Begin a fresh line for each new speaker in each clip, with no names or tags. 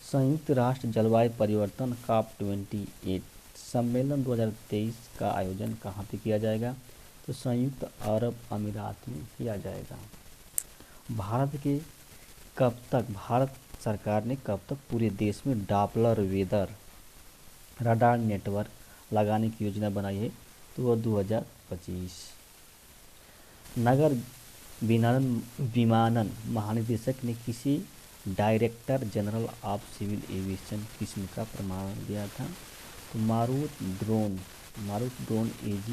संयुक्त राष्ट्र जलवायु परिवर्तन COP28 सम्मेलन 2023 का आयोजन कहाँ पे किया जाएगा? तो संयुक्त अरब अमीरात में किया जाएगा। भारत सरकार ने कब तक पूरे देश में डॉपलर वेदर रडार नेटवर्क लगाने की योजना बनाई है? तो वह 2025। नगर विमानन महानिदेशक ने किसी director general of civil aviation किस्म का प्रमाण दिया था? तो मारुत ड्रोन AG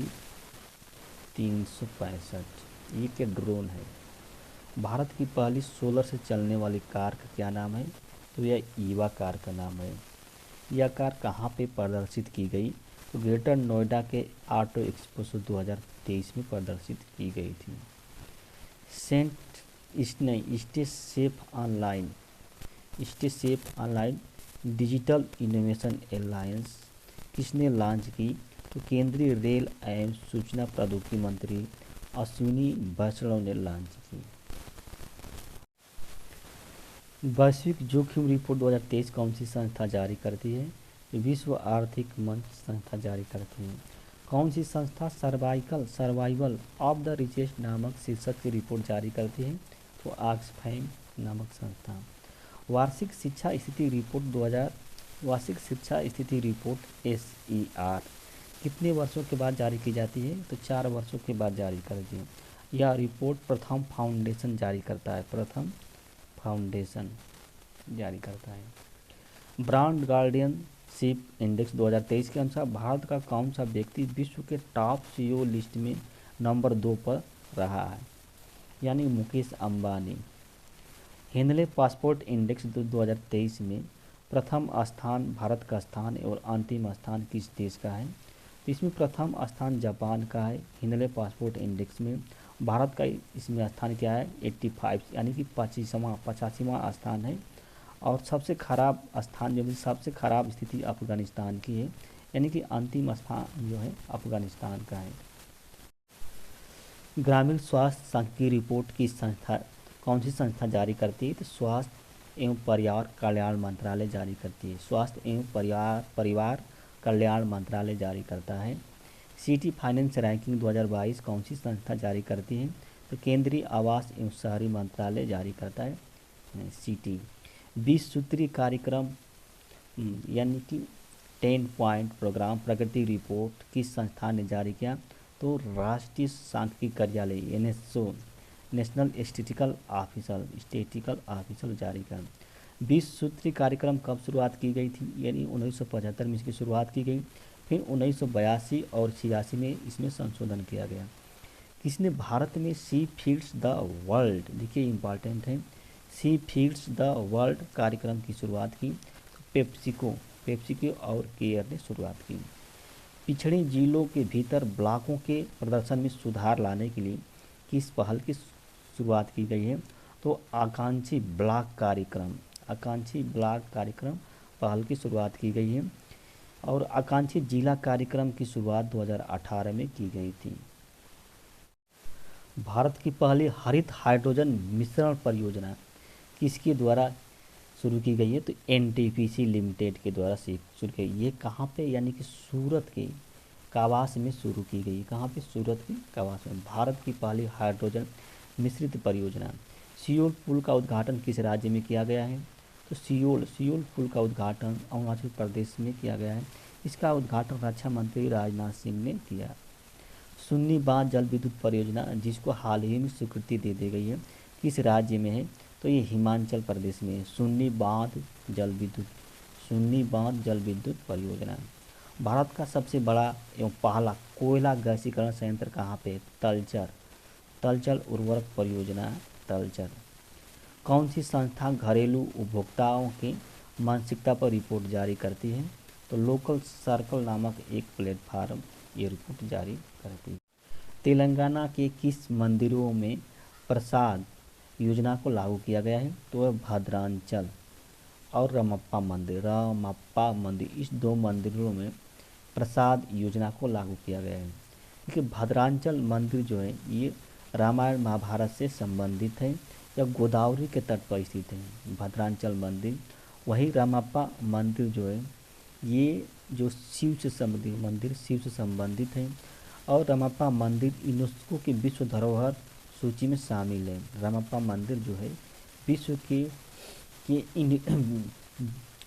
365 ये क्या ड्रोन है? भारत की पहली सोलर से चलने वाली कार का क्या नाम है? तो यह ईवा कार का नाम है। यह कार कहाँ पे प्रदर्शित की गई? तो ग्रेटर नोएडा के ऑटो एक्सपो 2023 में प्रदर्शित की गई थी। Stay safe online digital innovation alliance किसने लॉन्च की? तो केंद्रीय रेल एवं सूचना प्रौद्योगिकी मंत्री अश्विनी वैष्णव ने लॉन्च की। वैश्विक जोखिम रिपोर्ट 2023 कौन सी संस्था जारी करती है? विश्व आर्थिक मंच संस्था जारी करती है। कौन सी संस्था सर्वाइवल ऑफ द रिचेस्ट नामक शीर्षक की रिपोर्ट जारी करती है? तो ऑक्सफैम नामक संस्था। वार्षिक शिक्षा स्थिति रिपोर्ट SER कितने वर्षों के बाद जारी की जाती है? तो 4 वर्षों के बाद जारी करती है। यह रिपोर्ट प्रथम फाउंडेशन जारी करता है। ब्रांड गार्डियनशिप इंडेक्स 2023 के अनुसार भारत का कौन सा व्यक्ति विश्व के टॉप CEO लिस्ट में नंबर 2 पर रहा है? यानी Mukesh Ambani. Henley passport index 2023 में प्रथम स्थान भारत का स्थान और अंतिम स्थान किस देश का है? तो इसमें प्रथम स्थान जापान का है। हेनले पासपोर्ट इंडेक्स में भारत का इसमें स्थान क्या है? 85 यानी कि 85वां स्थान है। और सबसे खराब स्थिति अफगानिस्तान की है, यानी कि अंतिम स्थान जो है अफगानिस्तान का है। ग्रामीण स्वास्थ्य सांख्यिकी रिपोर्ट की कौन सी संस्था जारी करती है? तो स्वास्थ्य एवं परिवार कल्याण मंत्रालय जारी करती है। स्वास्थ्य एवं परिवार कल्याण मंत्रालय जारी करता है। सिटी फाइनेंस रैंकिंग 2022 कौन सी संस्था जारी करती है? तो केंद्रीय आवास एवं शहरी मंत्रालय जारी करता है सिटी। 20 सूत्री कार्यक्रम यानी कि 10 पॉइंट प्रोग्राम प्रगति रिपोर्ट किस संस्था ने जारी किया? तो राष्ट्रीय सांख्यिकी कार्यालय NSO नेशनल स्टैटिस्टिकल ऑफिसर जारी कर। 20 सूत्री कार्यक्रम कब शुरुआत की गई थी? यानी 1975 में इसकी शुरुआत की गई। फिर 1982 और 86 में इसमें संशोधन किया गया। किसने भारत में सी फीड्स द वर्ल्ड, देखिए इंपॉर्टेंट है, सी फीड्स द वर्ल्ड कार्यक्रम की शुरुआत की? पेप्सिको और केयर ने शुरुआत की। पिछड़े जिलों के भीतर ब्लॉकों के प्रदर्शन में सुधार लाने के लिए किस पहल की शुरुआत की गई है? तो आकांक्षी ब्लॉक कार्यक्रम पहल की शुरुआत की गई है। और आकांक्षी जिला कार्यक्रम की शुरुआत 2018 में की गई थी। भारत की पहली हरित हाइड्रोजन मिश्रण परियोजना किसके द्वारा शुरू की गई है? तो NTPC लिमिटेड के द्वारा शुरू की। ये कहाँ पे? यानी कि सूरत के कावास में शुरू की गई। कहाँ पे? सूरत के कावास में। भारत की पहली हाइड्रोजन मिश्रित परियोजना। सियोल पुल का उद्घाटन किस राज्य में किया गया है? तो सियोल पुल का उद्घाटन अरुणाचल प्रदेश में किया गया है। इसका उद्घाटन रक्षा मंत्री राजनाथ सिंह ने किया। सुन्नी बांध जल विद्युत परियोजना जिसको हाल ही में स्वीकृति दे दी गई है, किस राज्य में है? तो ये हिमाचल प्रदेश में है। सुन्नी बांध जल विद्युत परियोजना। भारत का सबसे बड़ा एवं पहला कोयला गैसीकरण संयंत्र कहाँ पे? तलचर उर्वरक परियोजना तलचर। कौन सी संस्था घरेलू उपभोक्ताओं की मानसिकता पर रिपोर्ट जारी करती है? तो लोकल सर्कल नामक एक प्लेटफार्म ये रिपोर्ट जारी करती है। तेलंगाना के किस मंदिरों में प्रसाद योजना को लागू किया गया है? तो वह भद्रांचल और रमप्पा मंदिर, इस 2 मंदिरों में प्रसाद योजना को लागू किया गया है। क्योंकि भद्रांचल मंदिर जो है ये रामायण महाभारत से संबंधित है या गोदावरी के तट पर स्थित है। भद्रांचल मंदिर वही रामप्पा मंदिर जो है ये जो शिव से संबंधित मंदिर, शिव से संबंधित है, और रामप्पा मंदिर यूनेस्को की विश्व धरोहर सूची में शामिल है। रामप्पा मंदिर जो है विश्व के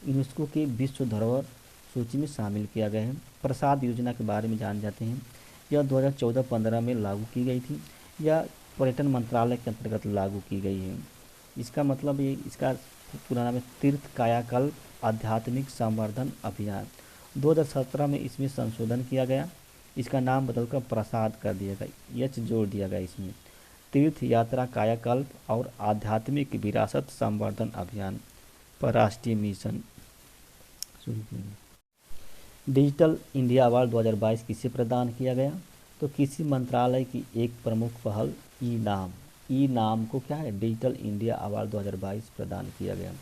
यूनेस्को के विश्व धरोहर सूची में शामिल किया गया है। प्रसाद योजना के बारे में जान जाते हैं। यह 2014-15 में लागू की गई थी। यह पर्यटन मंत्रालय के अंतर्गत लागू की गई है। इसका मतलब ये इसका पूरा नाम है तीर्थ कायाकल्प आध्यात्मिक संवर्धन अभियान। 2017 में इसमें संशोधन किया गया, इसका नाम बदलकर प्रसाद कर दिया गया, एच जोड़ दिया गया इसमें। तीर्थ यात्रा कायाकल्प और आध्यात्मिक विरासत संवर्धन अभियान पर राष्ट्रीय मिशन। डिजिटल इंडिया अवार्ड 2022 किसे प्रदान किया गया? तो किसी मंत्रालय की एक प्रमुख पहल ई नाम को क्या है, डिजिटल इंडिया अवार्ड 2022 प्रदान किया गया।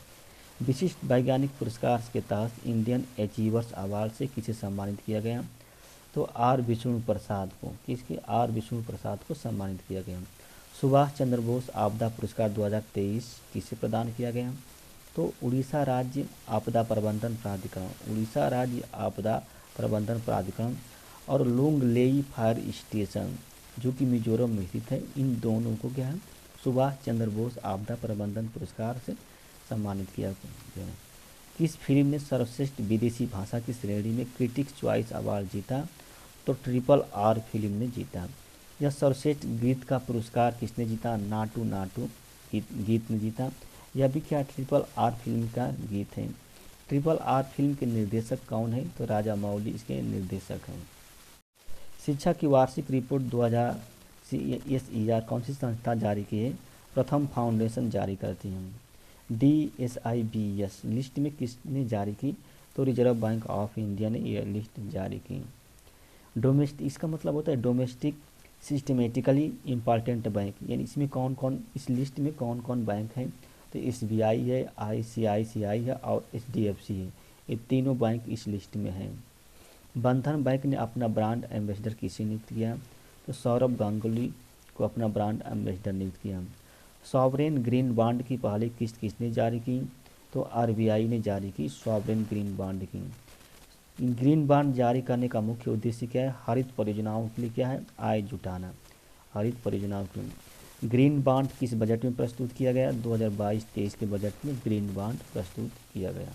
विशिष्ट वैज्ञानिक पुरस्कार के तहत इंडियन अचीवर्स अवार्ड से किसे सम्मानित किया गया? तो आर विष्णु प्रसाद को, किसके, आर विष्णु प्रसाद को सम्मानित किया गया। सुभाष चंद्र बोस आपदा पुरस्कार 2023 किसे प्रदान किया गया? तो उड़ीसा राज्य आपदा प्रबंधन प्राधिकरण, उड़ीसा राज्य आपदा प्रबंधन प्राधिकरण और लोंगलेई फायर स्टेशन जो कि मिजोरम में स्थित है, इन दोनों को क्या है, सुभाष चंद्र बोस आपदा प्रबंधन पुरस्कार से सम्मानित किया गया। किस फिल्म ने सर्वश्रेष्ठ विदेशी भाषा की श्रेणी में क्रिटिक्स चॉइस अवार्ड जीता? तो RRR फिल्म ने जीता। यह सर्वश्रेष्ठ गीत का पुरस्कार किसने जीता? नाटू नाटू गीत ने जीता। यह भी क्या RRR फिल्म का गीत है। RRR फिल्म के निर्देशक कौन है? तो राजा मौली इसके निर्देशक हैं। शिक्षा की वार्षिक रिपोर्ट 2000 CSIR कौन सी संस्था जारी की है? प्रथम फाउंडेशन जारी करती है। DSIBS लिस्ट में किसने जारी की? तो रिजर्व बैंक ऑफ इंडिया ने यह लिस्ट जारी की। डोमेस्टिक, इसका मतलब होता है डोमेस्टिक सिस्टमेटिकली इम्पॉर्टेंट बैंक, यानी इसमें कौन कौन, इस लिस्ट में कौन कौन बैंक हैं? तो SBI है, ICICI है और HDFC है। ये तीनों बैंक इस लिस्ट में हैं। बंधन बैंक ने अपना ब्रांड एम्बेसडर किसे नियुक्त किया? तो सौरभ गांगुली को अपना ब्रांड एम्बेसडर नियुक्त किया। सॉवरेन ग्रीन बॉन्ड की पहली किस्त किसने जारी की? तो RBI ने जारी की सॉवरेन ग्रीन बॉन्ड की। ग्रीन बॉन्ड जारी करने का मुख्य उद्देश्य क्या है? हरित परियोजनाओं के लिए क्या है? आय जुटाना। हरित परियोजनाओं के लिए ग्रीन बॉन्ड किस बजट में प्रस्तुत किया गया? 2022-23 के बजट में ग्रीन बॉन्ड प्रस्तुत किया गया।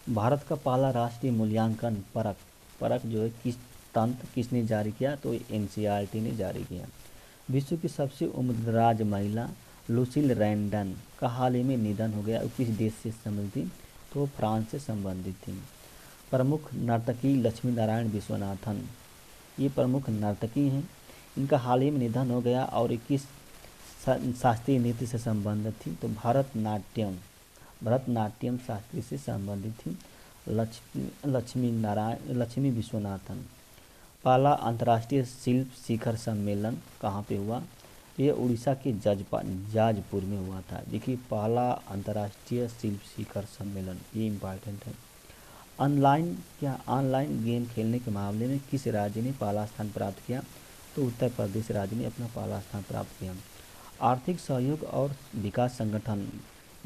भारत का पहला राष्ट्रीय मूल्यांकन परख जो है किसने जारी किया? तो NCERT ने जारी किया। विश्व की सबसे उम्रदराज महिला लुसील रैंडन का हाल ही में निधन हो गया। किस देश से संबंधित थी? तो फ्रांस से संबंधित थी। प्रमुख नर्तकी लक्ष्मी नारायण विश्वनाथन, ये प्रमुख नर्तकी हैं, इनका हाल ही में निधन हो गया और किस शास्त्रीय नृत्य से संबंधित थी? तो भरतनाट्यम शास्त्री से संबंधित थी लक्ष्मी विश्वनाथन। पहला अंतर्राष्ट्रीय शिल्प शिखर सम्मेलन कहाँ पे हुआ? ये उड़ीसा के जाजपुर में हुआ था। देखिए, पहला अंतर्राष्ट्रीय शिल्प शिखर सम्मेलन, ये इम्पॉर्टेंट है। ऑनलाइन गेम खेलने के मामले में किस राज्य ने पहला स्थान प्राप्त किया? तो उत्तर प्रदेश राज्य ने अपना पहला स्थान प्राप्त किया। आर्थिक सहयोग और विकास संगठन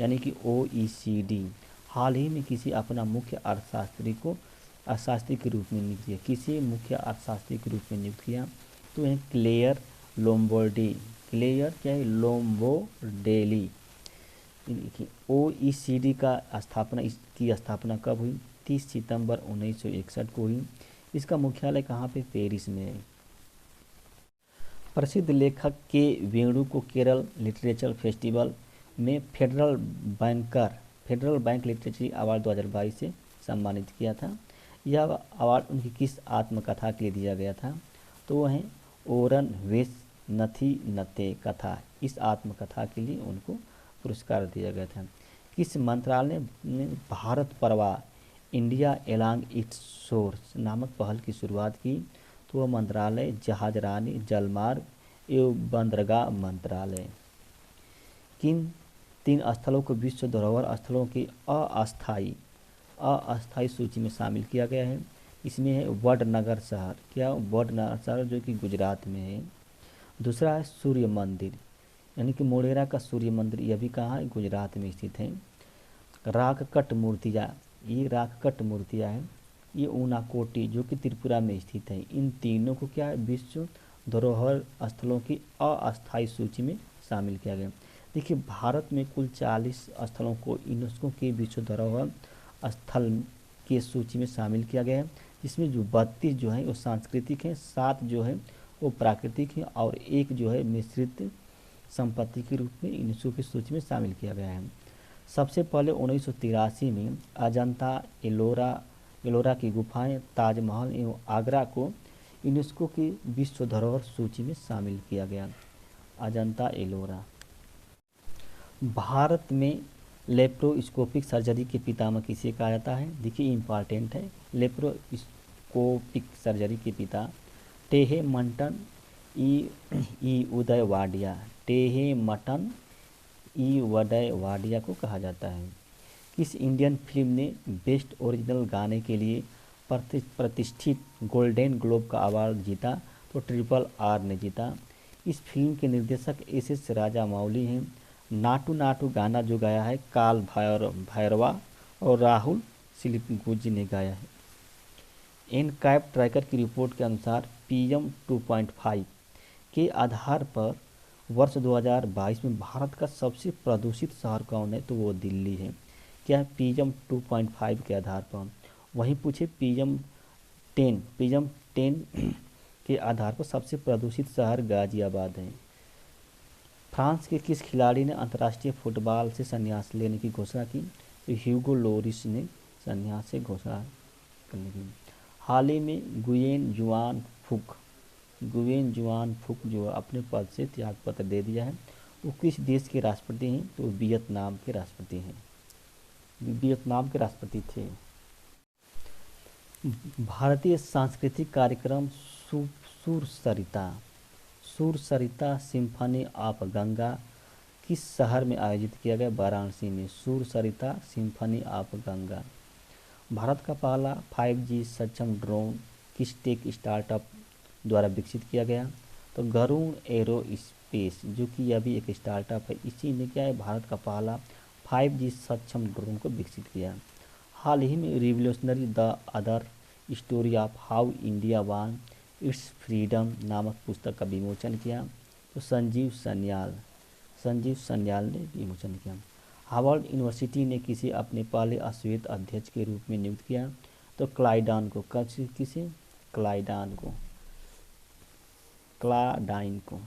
यानी कि OECD हाल ही में किसी अपना मुख्य अर्थशास्त्री के रूप में नियुक्त किया। किसी मुख्य अर्थशास्त्री के रूप में नियुक्त किया? तो है क्लेयर लोम्बार्डी। क्लेयर क्या है? लोम्बार्डेली। OECD का इसकी स्थापना कब हुई? 30 सितंबर 1961 को हुई। इसका मुख्यालय कहाँ पे? पेरिस में है। प्रसिद्ध लेखक के वेणु को केरल लिटरेचर फेस्टिवल में फेडरल बैंक लिटरेचर अवार्ड 2022 से सम्मानित किया था। यह अवार्ड उनकी किस आत्मकथा के लिए दिया गया था? तो वह है ओरन वेस नथी नते कथा। इस आत्मकथा के लिए उनको पुरस्कार दिया गया था। किस मंत्रालय ने भारत परवाह इंडिया एलांग इट्स शोर्स नामक पहल की शुरुआत की? तो वह मंत्रालय जहाजरानी जलमार्ग एवं बंदरगाह मंत्रालय। किन 3 स्थलों को विश्व धरोहर स्थलों की अस्थायी सूची में शामिल किया गया है? इसमें है वडनगर शहर। क्या? वडनगर शहर जो कि गुजरात में है। दूसरा है सूर्य मंदिर, यानी कि मोढेरा का सूर्य मंदिर, यह भी कहाँ है? गुजरात में स्थित है। राककट मूर्तियाँ, ये राककट मूर्तियाँ हैं, ये ऊनाकोटी जो कि त्रिपुरा में स्थित है, इन तीनों को क्या है विश्व धरोहर स्थलों की अस्थायी सूची में शामिल किया गया। देखिए भारत में कुल 40 स्थलों को यूनेस्को के विश्व धरोहर स्थल की सूची में शामिल किया गया है, जिसमें जो 32 जो है वो सांस्कृतिक हैं, 7 जो है वो प्राकृतिक हैं और एक जो है मिश्रित संपत्ति के रूप में यूनेस्को की सूची में शामिल किया गया है। सबसे पहले 1983 में अजंता एलोरा की गुफाएं, ताजमहल एवं आगरा को यूनेस्को की विश्व धरोहर सूची में शामिल किया गया। अजंता एलोरा। भारत में लेप्रोस्कोपिक सर्जरी के पितामह किसे कहा जाता है? देखिए इम्पॉर्टेंट है, लेप्रोस्कोपिक सर्जरी के पिता टेहे मंटन ई उदय वाडिया, टेहे मटन ई उदय वाडिया को कहा जाता है। किस इंडियन फिल्म ने बेस्ट ओरिजिनल गाने के लिए प्रतिष्ठित गोल्डन ग्लोब का अवार्ड जीता? तो RRR ने जीता। इस फिल्म के निर्देशक SS राजामौली हैं। नाटू नाटू गाना जो गाया है काल भैरवा और राहुल सिलिगुजी ने गाया है। एनकैप ट्रैकर की रिपोर्ट के अनुसार PM 2.5 के आधार पर वर्ष 2022 में भारत का सबसे प्रदूषित शहर कौन है? तो वो दिल्ली है। क्या है? PM 2.5 के आधार पर। वहीं पूछे PM 10 के आधार पर सबसे प्रदूषित शहर गाजियाबाद है। फ्रांस के किस खिलाड़ी ने अंतर्राष्ट्रीय फुटबॉल से संन्यास लेने की घोषणा की? तो ह्यूगो लोरिस ने संन्यास से घोषणा करने की। हाल ही में गुयेन जुआन फुक जो अपने पद से त्यागपत्र दे दिया है, वो किस देश के राष्ट्रपति हैं? तो वियतनाम के राष्ट्रपति हैं, वियतनाम के राष्ट्रपति थे। भारतीय सांस्कृतिक कार्यक्रम सुर सरिता सिम्फनी ऑफ गंगा किस शहर में आयोजित किया गया? वाराणसी में। सुर सरिता सिम्फनी ऑफ गंगा। भारत का पहला 5G सक्षम ड्रोन किस टेक स्टार्टअप द्वारा विकसित किया गया? तो गरुड़ एरोस्पेस जो कि यह भी एक स्टार्टअप है, इसी ने क्या है भारत का पहला 5G सक्षम ड्रोन को विकसित किया। हाल ही में revolutionary the other story of how India one it's freedom नामक पुस्तक का विमोचन किया। तो संजीव सन्याल ने विमोचन किया। हार्वर्ड यूनिवर्सिटी ने किसे अपने पहले अश्वेत अध्यक्ष के रूप में नियुक्त किया? तो क्लाइडान को। किसे? क्लाइडाइन को।